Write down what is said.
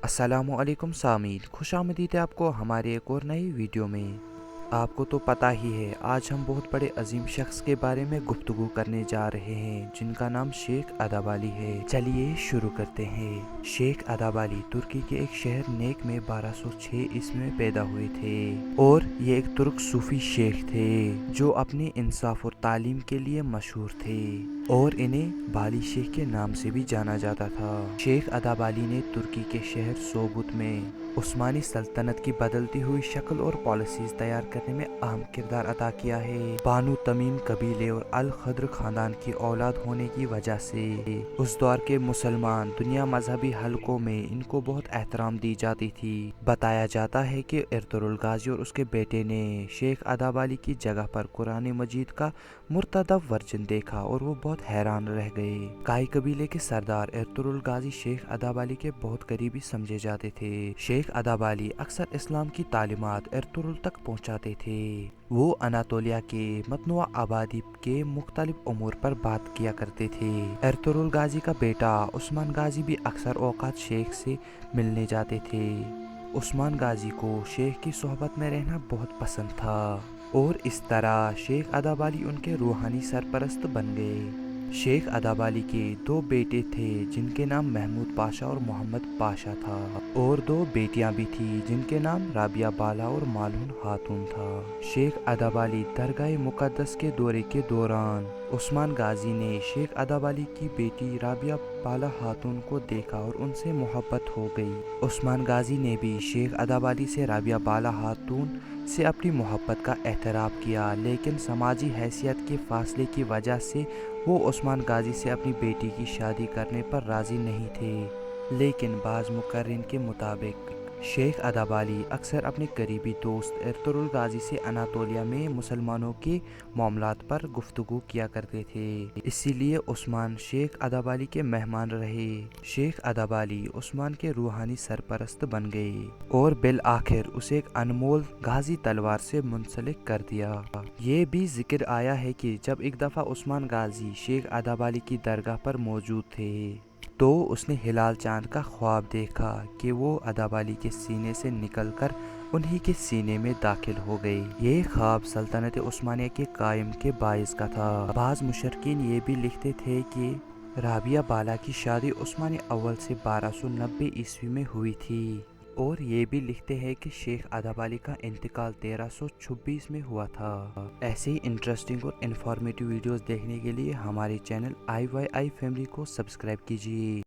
السلام علیکم سامعین، خوش آمدید ہے آپ کو ہمارے ایک اور نئی ویڈیو میں۔ آپ کو تو پتہ ہی ہے، آج ہم بہت بڑے عظیم شخص کے بارے میں گفتگو کرنے جا رہے ہیں جن کا نام شیخ ادابالی ہے۔ چلیے شروع کرتے ہیں۔ شیخ ادابالی ترکی کے ایک شہر نیک میں 1206 عیسوی میں پیدا ہوئے تھے اور یہ ایک ترک صوفی شیخ تھے جو اپنے انصاف اور تعلیم کے لیے مشہور تھے اور انہیں بالی شیخ کے نام سے بھی جانا جاتا تھا۔ شیخ ادابالی نے ترکی کے شہر سوگوت میں عثمانی سلطنت کی بدلتی ہوئی شکل اور پالیسیز تیار کرنے میں اہم کردار ادا کیا ہے۔ بانو تمیم قبیلے اور الخضر خاندان کی اولاد ہونے کی وجہ سے اس دور کے مسلمان دنیا مذہبی حلقوں میں ان کو بہت احترام دی جاتی تھی۔ بتایا جاتا ہے کہ ارطغرل غازی اور اس کے بیٹے نے شیخ ادابالی کی جگہ پر قرآن مجید کا مرتدب ورژن دیکھا اور وہ بہت حیران رہ گئے۔ کائی قبیلے کے سردار ارطغرل غازی شیخ ادابالی کے بہت قریبی سمجھے جاتے تھے۔ شیخ ادابالی اکثر اسلام کی تعلیمات ارطغرل تک پہنچاتے تھے۔ وہ اناطولیہ کے متنوع آبادی کے مختلف امور پر بات کیا کرتے تھے۔ ارطغرل غازی کا بیٹا عثمان غازی بھی اکثر اوقات شیخ سے ملنے جاتے تھے۔ عثمان غازی کو شیخ کی صحبت میں رہنا بہت پسند تھا اور اس طرح شیخ ادابالی ان کے روحانی سرپرست بن گئے۔ شیخ ادابالی کے دو بیٹے تھے جن کے نام محمود پاشا اور محمد پاشا تھا اور دو بیٹیاں بھی تھیں جن کے نام رابعہ بالا اور مالہون خاتون تھا۔ شیخ ادابالی درگاہ مقدس کے دورے کے دوران عثمان غازی نے شیخ ادابالی کی بیٹی رابعہ بالا خاتون کو دیکھا اور ان سے محبت ہو گئی۔ عثمان غازی نے بھی شیخ ادابالی سے رابعہ بالا خاتون سے اپنی محبت کا اعتراف کیا، لیکن سماجی حیثیت کے فاصلے کی وجہ سے وہ عثمان غازی سے اپنی بیٹی کی شادی کرنے پر راضی نہیں تھے۔ لیکن بعض مقررین کے مطابق شیخ ادابالی اکثر اپنے قریبی دوست ارطغرل غازی سے اناطولیہ میں مسلمانوں کے معاملات پر گفتگو کیا کرتے تھے، اسی لیے عثمان شیخ ادابالی کے مہمان رہے۔ شیخ ادابالی عثمان کے روحانی سرپرست بن گئے اور بالآخر اسے ایک انمول غازی تلوار سے منسلک کر دیا۔ یہ بھی ذکر آیا ہے کہ جب ایک دفعہ عثمان غازی شیخ ادابالی کی درگاہ پر موجود تھے تو اس نے ہلال چاند کا خواب دیکھا کہ وہ ادابالی کے سینے سے نکل کر انہی کے سینے میں داخل ہو گئی۔ یہ خواب سلطنت عثمانیہ کے قائم کے باعث کا تھا۔ بعض مشرقین یہ بھی لکھتے تھے کہ رابعہ بالا کی شادی عثمان اول سے 1290 عیسوی میں ہوئی تھی اور یہ بھی لکھتے ہیں کہ شیخ ادابالی کا انتقال 1326 میں ہوا تھا۔ ایسے ہی انٹرسٹنگ اور انفارمیٹیو ویڈیوز دیکھنے کے لیے ہمارے چینل IYI فیملی کو سبسکرائب کیجیے۔